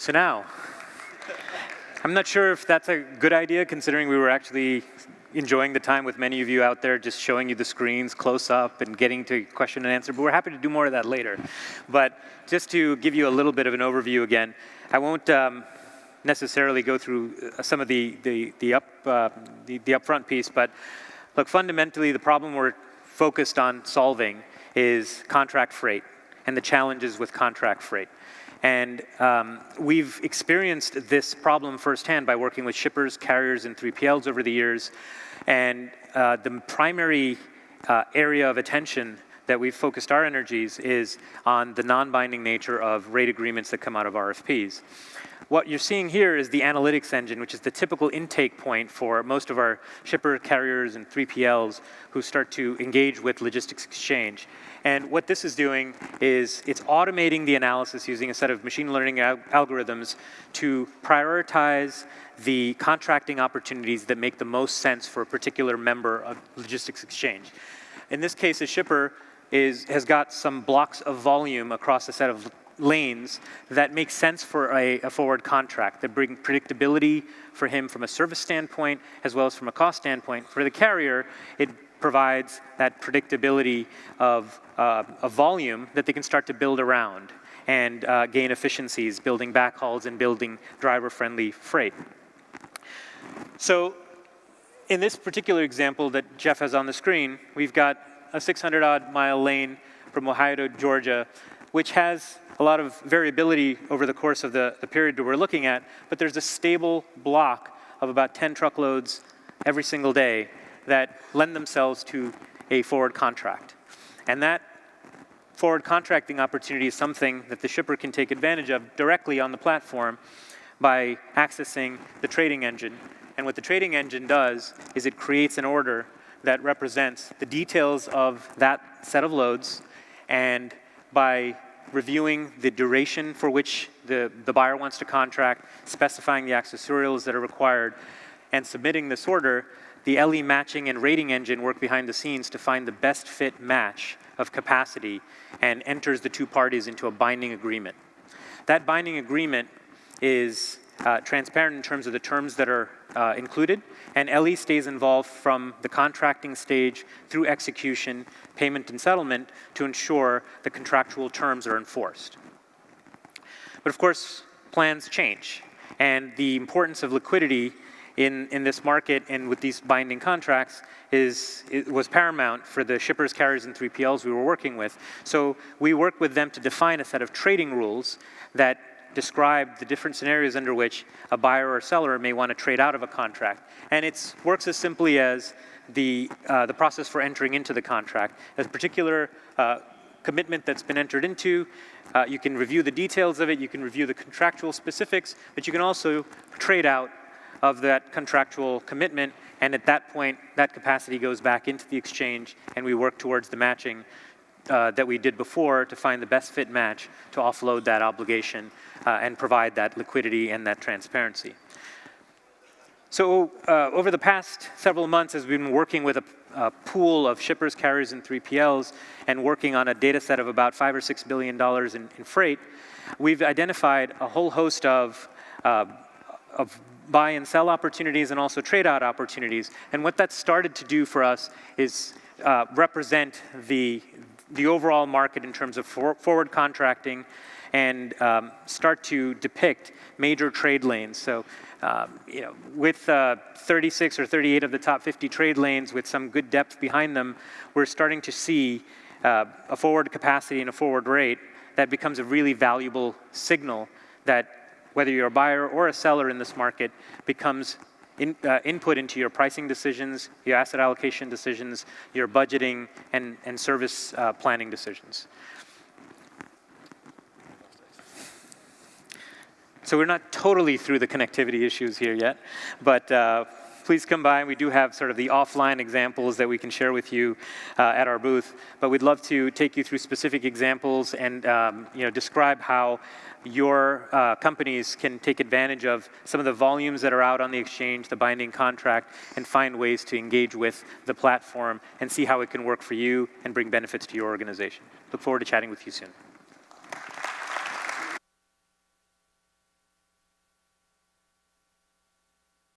So now, I'm not sure if that's a good idea, considering we were actually enjoying the time with many of you out there, just showing you the screens close up and getting to question and answer, but we're happy to do more of that later. But just to give you a little bit of an overview again, I won't necessarily go through some of the upfront piece, but look, fundamentally, the problem we're focused on solving is contract freight and the challenges with contract freight. And we've experienced this problem firsthand by working with shippers, carriers, and 3PLs over the years. And the primary area of attention that we've focused our energies is on the non-binding nature of rate agreements that come out of RFPs. What you're seeing here is the analytics engine, which is the typical intake point for most of our shipper, carriers, and 3PLs who start to engage with logistics exchange. And what this is doing is it's automating the analysis using a set of machine learning algorithms to prioritize the contracting opportunities that make the most sense for a particular member of logistics exchange. In this case, a shipper has got some blocks of volume across a set of lanes that make sense for a forward contract, that bring predictability for him from a service standpoint as well as from a cost standpoint. For the carrier, it provides that predictability of volume that they can start to build around and gain efficiencies, building backhauls and building driver-friendly freight. So in this particular example that Jeff has on the screen, we've got a 600-odd mile lane from Ohio to Georgia, which has a lot of variability over the course of the period that we're looking at, but there's a stable block of about 10 truckloads every single day that lend themselves to a forward contract. And that forward contracting opportunity is something that the shipper can take advantage of directly on the platform by accessing the trading engine. And what the trading engine does is it creates an order that represents the details of that set of loads, and by reviewing the duration for which the buyer wants to contract, specifying the accessorials that are required, and submitting this order, the LE matching and rating engine work behind the scenes to find the best fit match of capacity and enters the two parties into a binding agreement. That binding agreement is transparent in terms of the terms that are included, and LE stays involved from the contracting stage through execution, payment, and settlement to ensure the contractual terms are enforced. But of course, plans change, and the importance of liquidity in this market and with these binding contracts was paramount for the shippers, carriers, and 3PLs we were working with. So we worked with them to define a set of trading rules that describe the different scenarios under which a buyer or seller may want to trade out of a contract. And it works as simply as the process for entering into the contract. A particular commitment that's been entered into, you can review the details of it, you can review the contractual specifics, but you can also trade out of that contractual commitment, and at that point, that capacity goes back into the exchange, and we work towards the matching that we did before to find the best fit match to offload that obligation and provide that liquidity and that transparency. So over the past several months, as we've been working with a pool of shippers, carriers, and 3PLs, and working on a data set of about $5 or $6 billion in freight, we've identified a whole host of buy and sell opportunities and also trade out opportunities. And what that started to do for us is represent the overall market in terms of forward contracting and start to depict major trade lanes. So with 36 or 38 of the top 50 trade lanes with some good depth behind them, we're starting to see a forward capacity and a forward rate that becomes a really valuable signal that whether you're a buyer or a seller in this market becomes input into your pricing decisions, your asset allocation decisions, your budgeting and service planning decisions. So we're not totally through the connectivity issues here yet, but please come by. We do have sort of the offline examples that we can share with you at our booth, but we'd love to take you through specific examples and describe how your companies can take advantage of some of the volumes that are out on the exchange, the binding contract, and find ways to engage with the platform and see how it can work for you and bring benefits to your organization. Look forward to chatting with you soon.